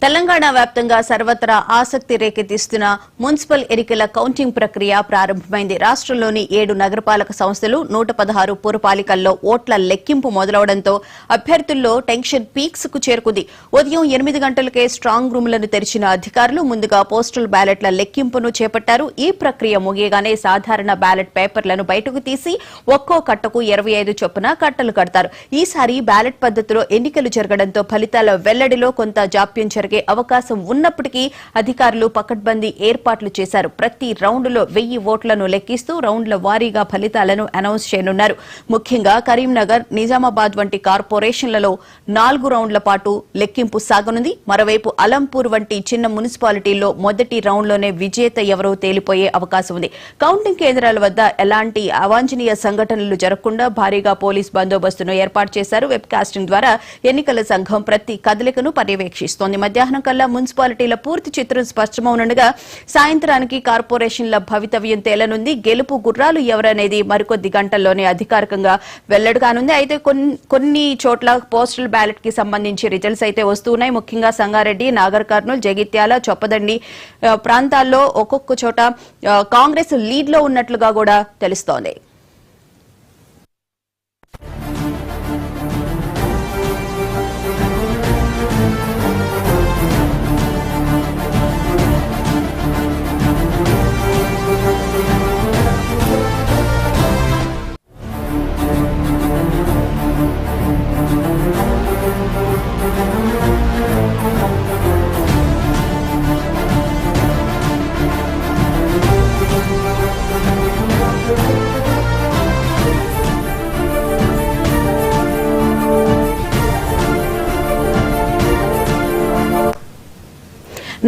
తెలంగాణ వ్యాప్తంగా సర్వత్రా ఆసక్తి రేకెత్తిస్తున్న మున్సిపల్ ఎన్నికల కౌంటింగ్ ప్రక్రియ ప్రారంభమైంది. రాష్ట్రంలోని 7 నగరపాలక సంస్థలు 116 పురపాలికల్లో ఓట్ల లెక్కింపు మొదలవడంతో అభ్యర్థుల్లో టెన్షన్ పీక్స్ కు చేరుకుంది. ఉదయం 8 గంటలకే స్ట్రాంగ్ రూమ్లను తెరిచిన అధికారులు ముందుగా పోస్టల్ బ్యాలెట్ల లెక్కింపును చేపట్టారు. ఈ ప్రక్రియ ముగియగానే సాధారణ బ్యాలెట్ పేపర్లను బయటకు తీసి ఒక్కో కట్టకు 25 చొప్పున కట్టలు కడతారు. ఈసారి బ్యాలెట్ పద్ధతిలో ఎన్నికలు జరగడంతో ఫలితాల వెల్లడిలో కొంత జాప్యం జరిగే అవకాశం ఉన్నప్పటికీ అధికారులు పకడ్బందీ ఏర్పాట్లు చేశారు. ప్రతి రౌండ్లో 1000 ఓట్లను లెక్కిస్తూ రౌండ్ల వారీగా ఫలితాలను అనౌన్స్ చేయనున్నారు. ముఖ్యంగా కరీంనగర్, నిజామాబాద్ వంటి కార్పొరేషన్లలో 4 రౌండ్ల పాటు లెక్కింపు సాగనుంది. మరోవైపు అలంపూర్ వంటి చిన్న మున్సిపాలిటీల్లో మొదటి రౌండ్లోనే విజేత ఎవరో తేలిపోయే అవకాశం ఉంది. కౌంటింగ్ కేంద్రాల వద్ద ఎలాంటి అవాంఛనీయ సంఘటనలు జరగకుండా భారీగా పోలీస్ బందోబస్తును ఏర్పాటు చేశారు. వెబ్ కాస్టింగ్ ద్వారా ఎన్నికల సంఘం ప్రతి కదలికను పర్యవేక్షిస్తోంది. మధ్యాహ్నం కల్లా మున్సిపాలిటీల పూర్తి చిత్రం స్పష్టమవునుండగా సాయంత్రానికి కార్పొరేషన్ల భవితవ్యం తేలనుంది. గెలుపు గుర్రాలు ఎవరనేది మరికొద్ది గంటల్లోనే అధికారికంగా వెల్లడి కానుంది. అయితే కొన్ని చోట్ల పోస్టల్ బ్యాలెట్ కి సంబంధించి రిజల్ట్స్ అయితే వస్తున్నాయి. ముఖ్యంగా సంగారెడ్డి, నాగర్ కర్నూల్, జగిత్యాల, చొప్పదండి ప్రాంతాల్లో ఒక్కొక్క చోట కాంగ్రెస్ లీడ్ లో ఉన్నట్లుగా కూడా తెలుస్తోంది.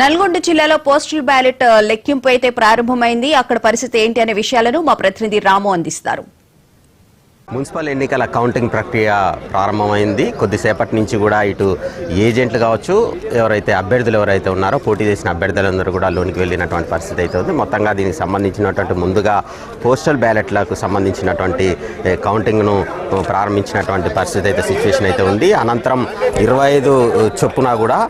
నల్గొండ జిల్లాలో పోస్టల్ బ్యాలెట్ లెక్కింపు అయితే ప్రారంభమైంది. అక్కడ పరిస్థితి ఏంటి అనే విషయాలను మా ప్రతినిధి రాము అందిస్తారు. మున్సిపల్ ఎన్నికల కౌంటింగ్ ప్రక్రియ ప్రారంభమైంది. కొద్దిసేపటి నుంచి కూడా ఇటు ఏజెంట్లు కావచ్చు, అభ్యర్థులు ఎవరైతే ఉన్నారో పోటీ చేసిన అభ్యర్థులందరూ కూడా లోనికి వెళ్ళినటువంటి పరిస్థితి అయితే ఉంది. మొత్తంగా దీనికి సంబంధించినటువంటి ముందుగా పోస్టల్ బ్యాలెట్లకు సంబంధించినటువంటి కౌంటింగ్ను ప్రారంభించినటువంటి పరిస్థితి అయితే సిచ్యువేషన్ అయితే ఉంది. అనంతరం 25 చొప్పున కూడా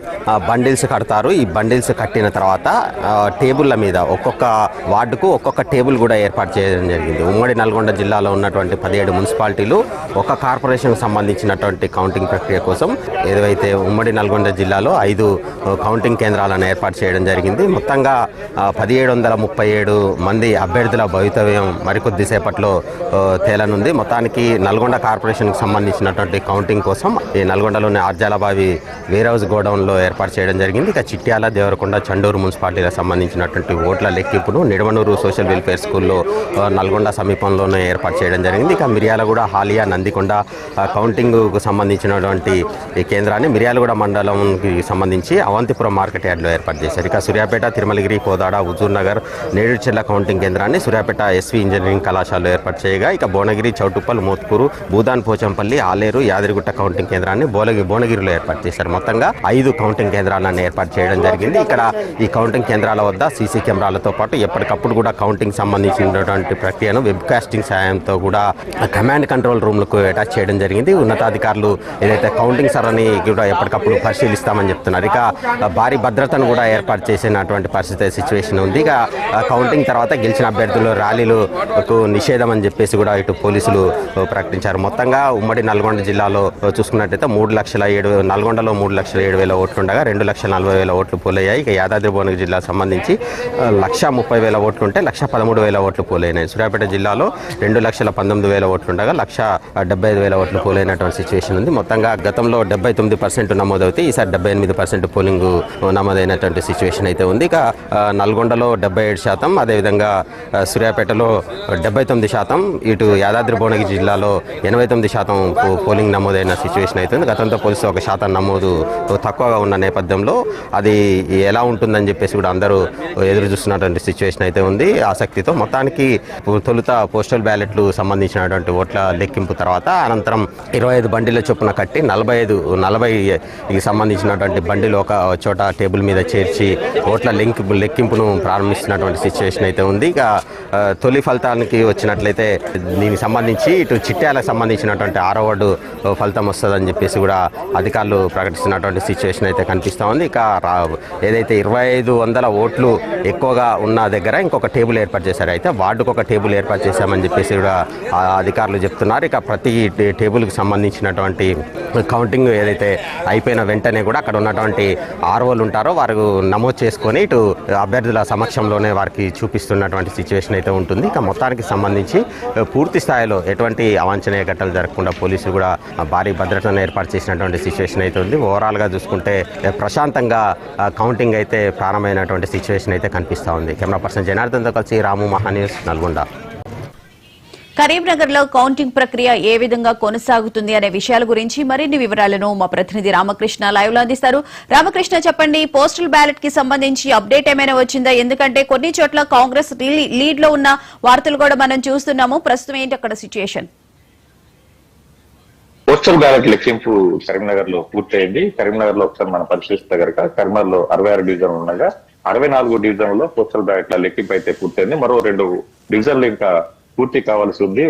బండిల్స్ కడతారు. ఈ బండిల్స్ కట్టిన తర్వాత టేబుల్ల మీద ఒక్కొక్క వార్డుకు ఒక్కొక్క టేబుల్ కూడా ఏర్పాటు చేయడం జరిగింది. ఉమ్మడి నల్గొండ జిల్లాలో ఉన్నటువంటి 17 మున్సిపాలిటీలు ఒక కార్పొరేషన్కు సంబంధించినటువంటి కౌంటింగ్ ప్రక్రియ కోసం ఏదైతే ఉమ్మడి నల్గొండ జిల్లాలో 5 కౌంటింగ్ కేంద్రాలను ఏర్పాటు చేయడం జరిగింది. మొత్తంగా 1737 మంది అభ్యర్థుల భవితవ్యం మరికొద్దిసేపట్లో తేలనుంది. మొత్తానికి నల్గొండ కార్పొరేషన్కి సంబంధించినటువంటి కౌంటింగ్ కోసం ఈ నల్గొండలోని ఆర్జాలాబావి వేర్ హౌస్ గోడౌన్లో ఏర్పాటు చేయడం జరిగింది. ఇక చిట్యాల, దేవరకొండ, చండూరు మున్సిపాలిటీలకు సంబంధించినటువంటి ఓట్ల లెక్కింపును నిడమనూరు సోషల్ వెల్ఫేర్ స్కూల్లో నల్గొండ సమీపంలోనే ఏర్పాటు చేయడం జరిగింది. ఇక మిర్యాలగూడ, హాలియా, నందికొండ కౌంటింగ్కు సంబంధించినటువంటి కేంద్రాన్ని మిర్యాలగూడ మండలంకి సంబంధించి అవంతిపురం మార్కెట్ యార్డ్లో ఏర్పాటు చేశారు. ఇక సూర్యాపేట, తిరుమలగిరి, కోదాడ, హుజూర్ నగర్, నేడుచెర్ల కౌంటింగ్ కేంద్రాన్ని సూర్యాపేట ఎస్వి ఇంజనీరింగ్ కళాశాలలో ఏర్పాటు చేయగా ఇక భువనగిరి, చౌటుప్పల్, మోత్కూరు, భూదాన్ పోచంపల్లి, ఆలేరు, యాదగిరిగుట్ట కౌంటింగ్ కేంద్రాన్ని భువనగిరిలో ఏర్పాటు చేశారు. మొత్తంగా 5 కౌంటింగ్ కేంద్రాలను ఏర్పాటు చేయడం జరిగింది. ఇక్కడ ఈ కౌంటింగ్ కేంద్రాల వద్ద సీసీ కెమెరాలతో పాటు ఎప్పటికప్పుడు కూడా కౌంటింగ్ సంబంధించినటువంటి ప్రక్రియను వెబ్ కాస్టింగ్ సాయంతో కూడా కమాండ్ కంట్రోల్ రూమ్లకు అటాచ్ చేయడం జరిగింది. ఉన్నతాధికారులు ఏదైతే కౌంటింగ్ సరళిని కూడా ఎప్పటికప్పుడు పరిశీలిస్తామని చెప్తున్నారు. ఇక భారీ భద్రతను కూడా ఏర్పాటు చేసినటువంటి పరిస్థితి సిచ్యువేషన్ ఉంది. ఇక కౌంటింగ్ తర్వాత గెలిచిన అభ్యర్థులు ర్యాలీలకు నిషేధం అని చెప్పేసి కూడా ఇటు పోలీసులు ప్రకటించారు. మొత్తంగా ఉమ్మడి నల్గొండ జిల్లాలో చూసుకున్నట్టయితే నల్గొండలో 3,07,000 ఓట్లు ఉండగా 2,40,000 ఓట్లు పోలయ్యాయి. ఇక యాదాద్రి భువనగిరి జిల్లాకు సంబంధించి 1,30,000 ఓట్లు ఉంటే 1,13,000 ఓట్లు పోలైనాయి. సూర్యాపేట జిల్లాలో 2,19,000 ఓట్లు ఉండగా 1,75,000 ఓట్లు పోలైనటువంటి సిచ్యువేషన్ ఉంది. మొత్తంగా గతంలో 79% నమోదవుతాయి. ఈసారి 78% పోలింగ్ నమోదైనటువంటి సిచ్యువేషన్ అయితే ఉంది. ఇక నల్గొండలో 77%, అదేవిధంగా సూర్యాపేటలో 79%, ఇటు యాదాద్రి భువనగిరి జిల్లాలో 89% పోలింగ్ నమోదైన సిచ్యువేషన్ అయితే ఉంది. గతంతో పోలిస్తే 1% నమోదు తక్కువగా ఉన్న నేపథ్యంలో అది ఎలా ఉంటుందని చెప్పేసి కూడా అందరూ ఎదురు చూస్తున్నటువంటి సిచ్యువేషన్ అయితే ఉంది ఆసక్తితో. మొత్తానికి తొలుత పోస్టల్ బ్యాలెట్లు సంబంధించినటువంటి ఓట్ల ఓట్ల లెక్కింపు తర్వాత అనంతరం 25 బండిల చొప్పున కట్టి 40కి సంబంధించినటువంటి బండిలు ఒక చోట టేబుల్ మీద చేర్చి ఓట్ల లెక్కింపును ప్రారంభిస్తున్నటువంటి సిచ్యువేషన్ అయితే ఉంది. ఇక తొలి ఫలితానికి వచ్చినట్లయితే దీనికి సంబంధించి ఇటు చిట్యాలకు సంబంధించినటువంటి 6వ వార్డు ఫలితం వస్తుందని చెప్పేసి కూడా అధికారులు ప్రకటిస్తున్నటువంటి సిచ్యువేషన్ అయితే కనిపిస్తూ ఉంది. ఇక ఏదైతే 2500 ఓట్లు ఎక్కువగా ఉన్న దగ్గర ఇంకొక టేబుల్ ఏర్పాటు చేశారు. అయితే వార్డుకు ఒక టేబుల్ ఏర్పాటు చేశామని చెప్పేసి కూడా అధికారులు చెప్తున్నారు. ఇక ప్రతి టేబుల్కి సంబంధించినటువంటి కౌంటింగ్ ఏదైతే అయిపోయిన వెంటనే కూడా అక్కడ ఉన్నటువంటి ఆర్ఓలు ఉంటారో వారు నమోదు చేసుకొని ఇటు అభ్యర్థుల సమక్షంలోనే వారికి చూపిస్తున్నటువంటి సిచ్యువేషన్ అయితే ఉంటుంది. ఇక మొత్తానికి సంబంధించి పూర్తి స్థాయిలో ఎటువంటి అవాంఛనీయ ఘటనలు జరగకుండా పోలీసులు కూడా భారీ భద్రతను ఏర్పాటు చేసినటువంటి సిచ్యువేషన్ అయితే ఉంది. ఓవరాల్గా చూసుకుంటే ప్రశాంతంగా కౌంటింగ్ అయితే ప్రారంభమైనటువంటి సిచ్యువేషన్ అయితే కనిపిస్తూ ఉంది. కెమెరా పర్సన్ జనార్దన్తో కలిసి రాము, మహాన్యూస్, నల్గొండ. కరీంనగర్ లో కౌంటింగ్ ప్రక్రియ ఏ విధంగా కొనసాగుతుంది అనే విషయాల గురించి మరిన్ని వివరాలను మా ప్రతినిధి రామకృష్ణ లైవ్ లో అందిస్తారు. రామకృష్ణ, చెప్పండి, పోస్టల్ బ్యాలెట్ కి సంబంధించి అప్డేట్ ఏమైనా వచ్చిందా? ఎందుకంటే కొన్ని చోట్ల కాంగ్రెస్ లీడ్ లో ఉన్న వార్తలు కూడా మనం చూస్తున్నాము. ప్రస్తుతం ఏంటి అక్కడ సిచ్యుయేషన్? పోస్టల్ బ్యాలెట్ లెక్కింపు కరీంనగర్ లో పూర్తయింది. కరీంనగర్ లో ఒకసారి మనం పరిశీలిస్తే కనుక కరీంనగర్ లో 66 డివిజన్లు ఉండగా 64 డివిజన్లలో పోస్టల్ బ్యాలెట్ల లెక్కింపు అయితే పూర్తయింది. మరో 2 డివిజన్లు ఇంకా పూర్తి కావాల్సి ఉంది.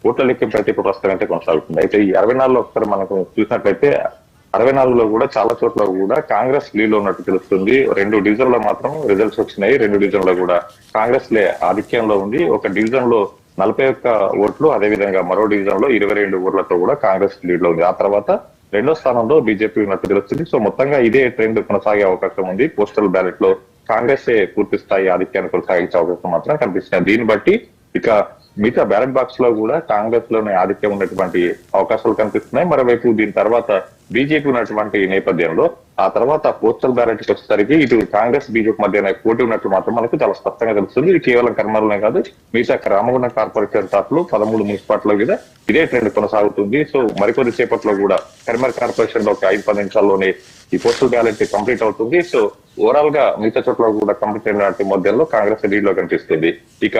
ఓట్ల లెక్కింపు అయితే ఇప్పుడు ప్రస్తుతం అయితే కొనసాగుతుంది. అయితే ఈ 64లో ఒకసారి మనకు చూసినట్లయితే 64లో కూడా చాలా చోట్ల కూడా కాంగ్రెస్ లీడ్ లో ఉన్నట్టు తెలుస్తుంది. 2 డివిజన్లో మాత్రం రిజల్ట్స్ వచ్చినాయి. 2 డివిజన్లో కూడా కాంగ్రెస్ ఆధిక్యంలో ఉంది. ఒక డివిజన్ లో 41 ఓట్లు, అదేవిధంగా మరో డివిజన్ లో 22 ఓట్లతో కూడా కాంగ్రెస్ లీడ్ లో ఉంది. ఆ తర్వాత 2వ స్థానంలో బీజేపీ ఉన్నట్టు తెలుస్తుంది. సో మొత్తంగా ఇదే ట్రెండ్ కొనసాగే అవకాశం ఉంది. పోస్టల్ బ్యాలెట్ లో కాంగ్రెస్ పూర్తి స్థాయి ఆధిక్యాన్ని కొనసాగించే అవకాశం మాత్రం కనిపిస్తుంది. దీన్ని బట్టి ఇక మిగతా బ్యాలెట్ బాక్స్ లో కూడా కాంగ్రెస్ లోనే ఆధిక్యం ఉన్నటువంటి అవకాశాలు కనిపిస్తున్నాయి. మరోవైపు దీని తర్వాత బీజేపీ ఉన్నటువంటి నేపథ్యంలో ఆ తర్వాత పోస్టల్ బ్యాలెట్ వచ్చేసరికి ఇటు కాంగ్రెస్ బీజేపీ మధ్య పోటీ ఉన్నట్లు మాత్రం మనకు చాలా స్పష్టంగా తెలుస్తుంది. ఇది కేవలం కరీంనగర్లోనే కాదు, మిగతా రామగుండం కార్పొరేషన్ టాప్లు 13 మున్సిపాలిటీల మీద ఇదే ట్రెండ్ కొనసాగుతుంది. సో మరికొద్ది సేపట్లో కూడా కరీంనగర్ కార్పొరేషన్ లో ఒక 5-10 నిమిషాల్లోనే ఈ పోస్టల్ బ్యాలెట్ కంప్లీట్ అవుతుంది. సో ఓవరాల్ గా మిగతా చోట్ల కూడా కంప్లీట్ అయినటువంటి మధ్యలో కాంగ్రెస్ లీడ్ లో కనిపిస్తుంది. ఇక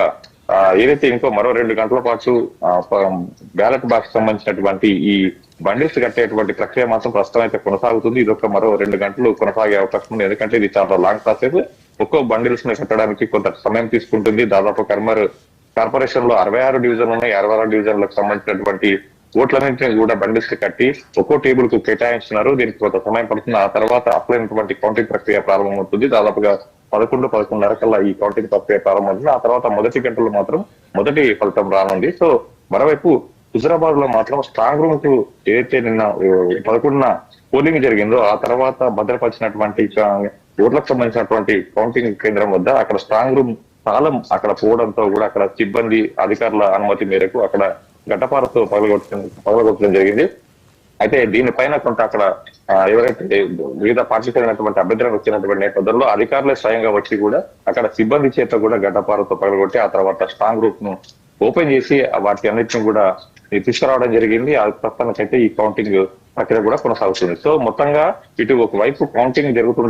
ఏదైతే ఇంకో మరో 2 గంటల పాటు బ్యాలెట్ బాక్స్ సంబంధించినటువంటి ఈ బండిల్స్ కట్టేటువంటి ప్రక్రియ మాత్రం ప్రస్తుతం అయితే కొనసాగుతుంది. ఇది ఒక మరో 2 గంటలు కొనసాగే అవకాశం ఉంది. ఎందుకంటే ఇది చాలా లాంగ్ ప్రాసెస్. ఒక్కో బండిల్స్ ని కట్టడానికి కొంత సమయం తీసుకుంటుంది. దాదాపు కరీంనగర్ కార్పొరేషన్ లో 66 డివిజన్లు ఉన్నాయి. 66 డివిజన్లకు సంబంధించినటువంటి ఓట్లన్నింటినీ కూడా బండిల్స్ కట్టి ఒక్కో టేబుల్ కు కేటాయించినారు. దీనికి కొంత సమయం పడుతుంది. ఆ తర్వాత అసలైనటువంటి కౌంటింగ్ ప్రక్రియ ప్రారంభమవుతుంది. దాదాపుగా 11-11:30 కల్లా ఈ కౌంటింగ్ ప్రక్రియ ప్రారంభమవుతుంది. ఆ తర్వాత మొదటి గంటలో మాత్రం మొదటి ఫలితం రానుంది. సో మరోవైపు హుజరాబాద్ లో మాత్రం స్ట్రాంగ్ రూమ్ కు ఏదైతే నిన్న 11న పోలింగ్ జరిగిందో ఆ తర్వాత భద్రపరిచినటువంటి ఓట్లకు సంబంధించినటువంటి కౌంటింగ్ కేంద్రం వద్ద అక్కడ స్ట్రాంగ్ రూమ్ తాళం అక్కడ పోవడంతో కూడా అక్కడ సిబ్బంది అధికారుల అనుమతి మేరకు అక్కడ గడ్డపారతో పగలగొట్టడం జరిగింది. అయితే దీనిపైన కొంత అక్కడ ఎవరైతే వివిధ పార్టీకి చెందినటువంటి అభ్యర్థులకు వచ్చినటువంటి నేపథ్యంలో అధికారులే స్వయంగా వచ్చి కూడా అక్కడ సిబ్బంది చేత కూడా గడ్డపారతో పగలగొట్టి ఆ తర్వాత స్ట్రాంగ్ రూమ్ ను ఓపెన్ చేసి వాటి అన్నింటిని కూడా తీసుకురావడం జరిగింది. ఆ ప్రస్తుతానికైతే ఈ కౌంటింగ్ ప్రక్రియ కూడా కొనసాగుతుంది. సో మొత్తంగా ఇటు ఒకవైపు కౌంటింగ్ జరుగుతుండగా